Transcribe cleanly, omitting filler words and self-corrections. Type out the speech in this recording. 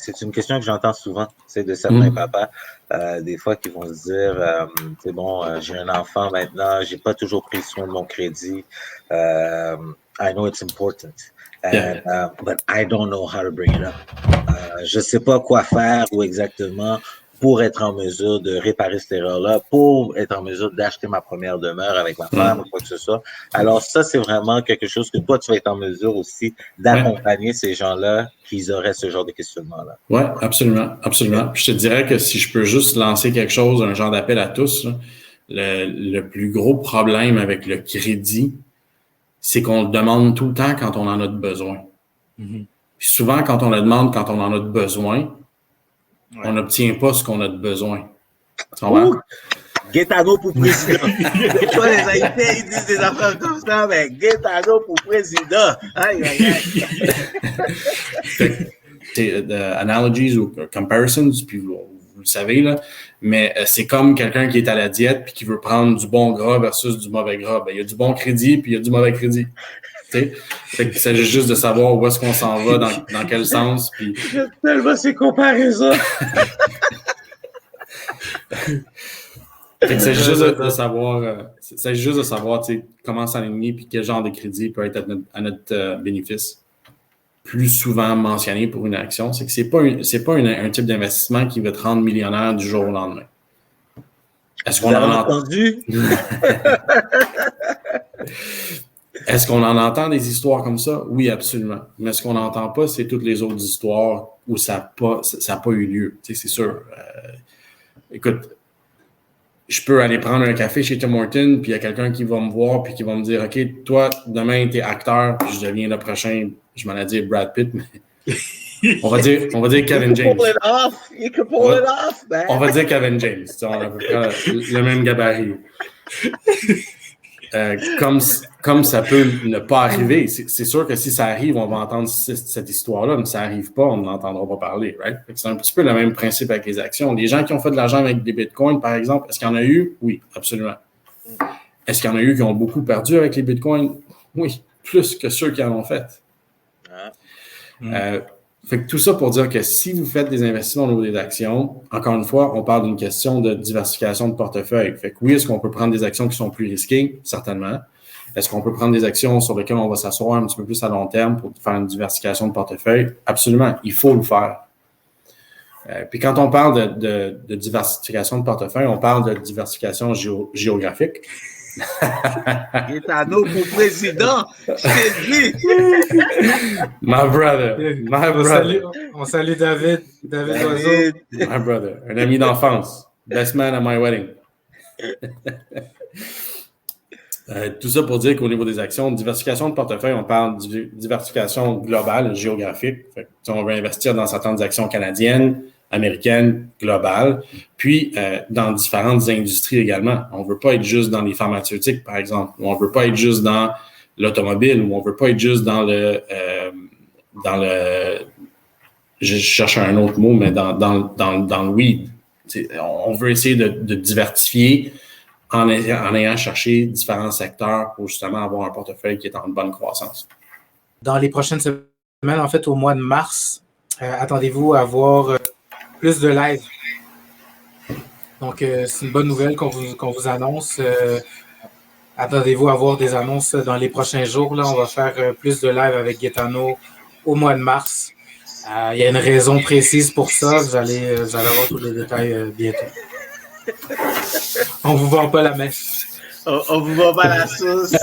c'est une question que j'entends souvent, c'est de certains papas, des fois qui vont se dire, c'est bon, j'ai un enfant maintenant, j'ai pas toujours pris soin de mon crédit. I know it's important, but I don't know how to bring it up. Je sais pas quoi faire ou exactement pour être en mesure de réparer cette erreur-là, pour être en mesure d'acheter ma première demeure avec ma femme ou quoi que ce soit. Alors ça, c'est vraiment quelque chose que toi, tu vas être en mesure aussi d'accompagner ces gens-là qui auraient ce genre de questionnement-là. Oui, absolument, absolument. Je te dirais que si je peux juste lancer quelque chose, un genre d'appel à tous, là, le plus gros problème avec le crédit, c'est qu'on le demande tout le temps quand on en a besoin. Puis souvent, quand on le demande quand on en a besoin, on n'obtient pas ce qu'on a de besoin. Gaetano pour président. Des fois, les Haïtiens, ils disent des affaires comme ça, mais Gaetano pour président. Aïe, aïe, aïe. C'est analogies ou comparisons, puis vous le savez, là, mais c'est comme quelqu'un qui est à la diète puis qui veut prendre du bon gras versus du mauvais gras. Ben, il y a du bon crédit puis il y a du mauvais crédit. Il s'agit juste de savoir où est-ce qu'on s'en va, dans quel sens. Puis... J'aime tellement ces comparaisons. Il s'agit juste de savoir comment s'aligner puis quel genre de crédit peut être à notre bénéfice. Plus souvent mentionné pour une action, c'est que c'est pas un type d'investissement qui va te rendre millionnaire du jour au lendemain. Est-ce qu'on en a entendu? Est-ce qu'on en entend des histoires comme ça? Oui, absolument. Mais ce qu'on n'entend pas, c'est toutes les autres histoires où ça n'a pas eu lieu. Tu sais, c'est sûr. Écoute, je peux aller prendre un café chez Tim Hortons, puis il y a quelqu'un qui va me voir, puis qui va me dire, OK, toi, demain, tu es acteur, puis je deviens le prochain, je m'en ai dit Brad Pitt, mais on va dire Kevin James. You can pull it off, man. On va dire Kevin James. On a à peu près le même gabarit. Comme ça peut ne pas arriver, c'est sûr que si ça arrive, on va entendre cette histoire-là, mais ça n'arrive pas, on n'entendra pas parler, right? C'est un petit peu le même principe avec les actions. Les gens qui ont fait de l'argent avec des bitcoins, par exemple, est-ce qu'il y en a eu? Oui, absolument. Est-ce qu'il y en a eu qui ont beaucoup perdu avec les bitcoins? Oui, plus que ceux qui en ont fait. Fait que tout ça pour dire que si vous faites des investissements au niveau des actions, encore une fois, on parle d'une question de diversification de portefeuille. Fait que oui, est-ce qu'on peut prendre des actions qui sont plus risquées? Certainement. Est-ce qu'on peut prendre des actions sur lesquelles on va s'asseoir un petit peu plus à long terme pour faire une diversification de portefeuille? Absolument. Il faut le faire. Puis quand on parle de diversification de portefeuille, on parle de diversification géographique. Gaetano pour président, c'est lui. My brother. On salue David Oiseau. My brother, un ami d'enfance. Best man at my wedding. Tout ça pour dire qu'au niveau des actions, diversification de portefeuille, on parle de diversification globale, géographique. Fait que, on veut investir dans certaines actions canadiennes, américaines, globales, puis dans différentes industries également. On ne veut pas être juste dans les pharmaceutiques, par exemple, ou on ne veut pas être juste dans l'automobile, ou on ne veut pas être juste dans le je cherche un autre mot, mais dans le weed. On veut essayer de diversifier en ayant cherché différents secteurs pour justement avoir un portefeuille qui est en bonne croissance. Dans les prochaines semaines, en fait, au mois de mars, attendez-vous à voir plus de live. Donc, c'est une bonne nouvelle qu'on vous annonce. Attendez-vous à voir des annonces dans les prochains jours. Là, on va faire plus de live avec Gaetano au mois de mars. Il y a une raison précise pour ça. Vous allez avoir tous les détails bientôt. On vous vend pas la mèche. On vous vend pas la sauce.